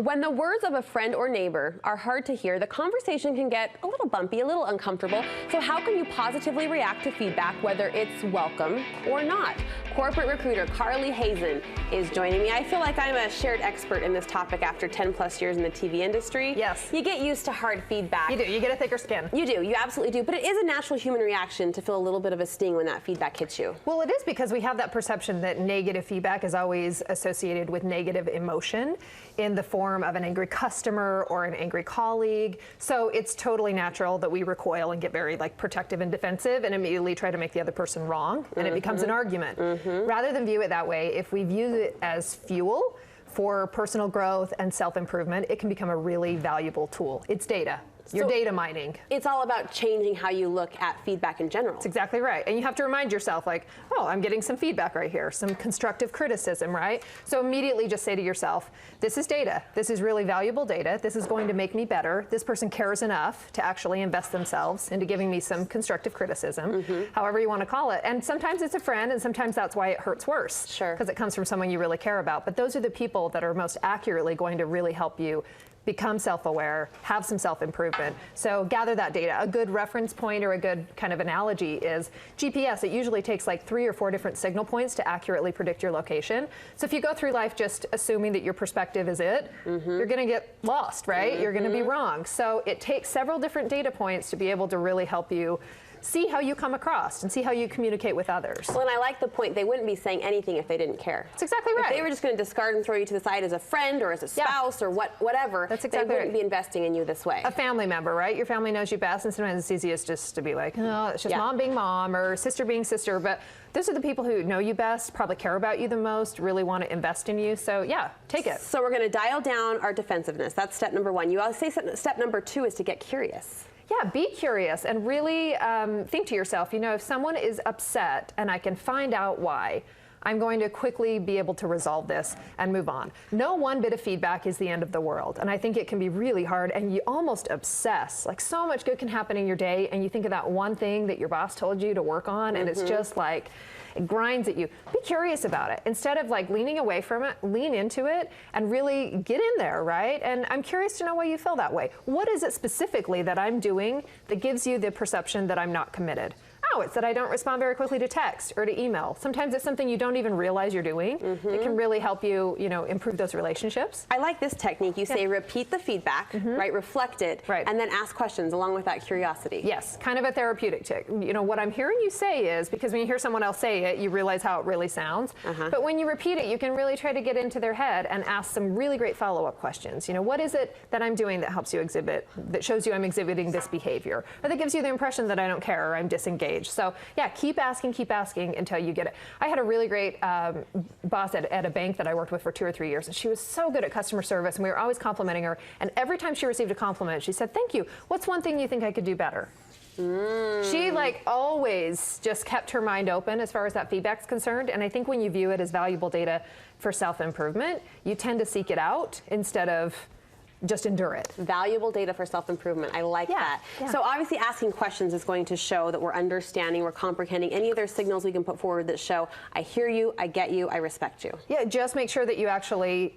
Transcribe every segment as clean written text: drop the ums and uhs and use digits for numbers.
When the words of a friend or neighbor are hard to hear, the conversation can get a little bumpy, a little uncomfortable. So how can you positively react to feedback, whether it's welcome or not? Corporate recruiter Carly Hazen is joining me. I feel like I'm a shared expert in this topic after 10 plus years in the TV industry. Yes. You get used to hard feedback. You do. You get a thicker skin. You do. You absolutely do. But it is a natural human reaction to feel a little bit of a sting when that feedback hits you. Well, it is because we have that perception that negative feedback is always associated with negative emotion in the form of an angry customer or an angry colleague. So it's totally natural that we recoil and get very protective and defensive and immediately try to make the other person wrong, and it becomes an argument. Rather than view it that way, if we view it as fuel for personal growth and self-improvement, it can become a really valuable tool. It's data. You're data mining. It's all about changing how you look at feedback in general. That's exactly right. And you have to remind yourself, oh, I'm getting some feedback right here, some constructive criticism, right? So immediately just say to yourself, this is data. This is really valuable data. This is going to make me better. This person cares enough to actually invest themselves into giving me some constructive criticism, however you want to call it. And sometimes it's a friend, and sometimes that's why it hurts worse. Sure. Because it comes from someone you really care about. But those are the people that are most accurately going to really help you become self-aware, have some self-improvement. So gather that data. A good reference point or a good kind of analogy is GPS. It usually takes 3 or 4 different signal points to accurately predict your location. So if you go through life just assuming that your perspective is it, you're going to get lost, right? You're going to be wrong. So it takes several different data points to be able to really help you see how you come across and see how you communicate with others. Well, and I like the point, they wouldn't be saying anything if they didn't care. That's exactly right. If they were just going to discard and throw you to the side as a friend or as a spouse or whatever, that's exactly they wouldn't be investing in you this way. A family member, right? Your family knows you best, and sometimes it's easiest just to be like, no, it's just mom being mom or sister being sister. But those are the people who know you best, probably care about you the most, really want to invest in you. So yeah, take it. So we're going to dial down our defensiveness. That's step number 1. You always say step number 2 is to get curious. Yeah, be curious and really think to yourself, if someone is upset and I can find out why, I'm going to quickly be able to resolve this and move on. No one bit of feedback is the end of the world. And I think it can be really hard, and you almost obsess. So much good can happen in your day, and you think of that one thing that your boss told you to work on, and it's just it grinds at you. Be curious about it. Instead of leaning away from it, lean into it and really get in there, right? And I'm curious to know why you feel that way. What is it specifically that I'm doing that gives you the perception that I'm not committed? Oh, it's that I don't respond very quickly to text or to email. Sometimes it's something you don't even realize you're doing. It can really help you, improve those relationships. I like this technique. You say repeat the feedback, right? Reflect it, and then ask questions along with that curiosity. Yes, kind of a therapeutic tick. What I'm hearing you say is, because when you hear someone else say it, you realize how it really sounds. But when you repeat it, you can really try to get into their head and ask some really great follow-up questions. What is it that I'm doing that helps you exhibit, that shows you I'm exhibiting this behavior, or that gives you the impression that I don't care or I'm disengaged? So yeah, keep asking until you get it. I had a really great boss at a bank that I worked with for 2 or 3 years, and she was so good at customer service, and we were always complimenting her. And every time she received a compliment, she said, "Thank you. What's one thing you think I could do better?" She always just kept her mind open as far as that feedback's concerned. And I think when you view it as valuable data for self-improvement, you tend to seek it out instead of just endure it. Valuable data for self-improvement. I like that. Yeah. So obviously asking questions is going to show that we're understanding, we're comprehending. Any other signals we can put forward that show, I hear you, I get you, I respect you. Yeah, just make sure that you actually,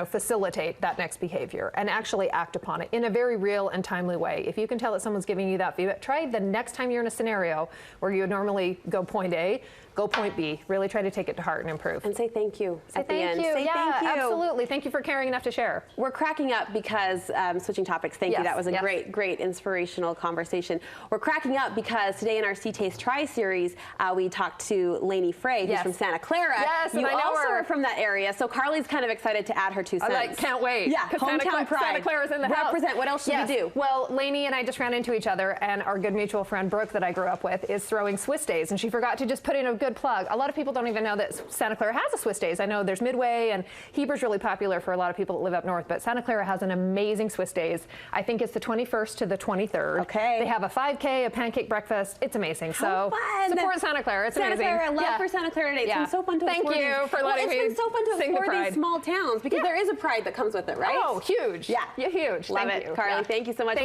facilitate that next behavior and actually act upon it in a very real and timely way. If you can tell that someone's giving you that feedback, try the next time you're in a scenario where you would normally go point A, go point B. Really try to take it to heart and improve. And say thank you at the end. Say thank you. Absolutely. Thank you for caring enough to share. We're cracking up because, switching topics, thank you. That was a great inspirational conversation. We're cracking up because today in our See, Taste, Try series, we talked to Lainey Frey, who's from Santa Clara. Yes, you and I know also her. are from that area, so Carly's kind of excited to add her 2 cents. I can't wait. Yeah, hometown pride. Santa Clara's in the house. Represent. What else should we do? Well, Lainey and I just ran into each other, and our good mutual friend Brooke that I grew up with is throwing Swiss Days, and she forgot to just put in a good plug. A lot of people don't even know that Santa Clara has a Swiss Days. I know there's Midway, and Heber's really popular for a lot of people that live up north, but Santa Clara has an amazing Swiss Days. I think it's the 21st to the 23rd. Okay. They have a 5K, a pancake breakfast. It's amazing. How fun. Support Santa Clara. It's amazing. Santa Clara, love for Santa Clara Day. It's been so fun to explore. Thank you for letting me It's been so fun to sing explore the these small towns because there is a pride that comes with it, right? Oh, huge. Yeah. Huge. Love Thank it. you. Carly, thank you so much.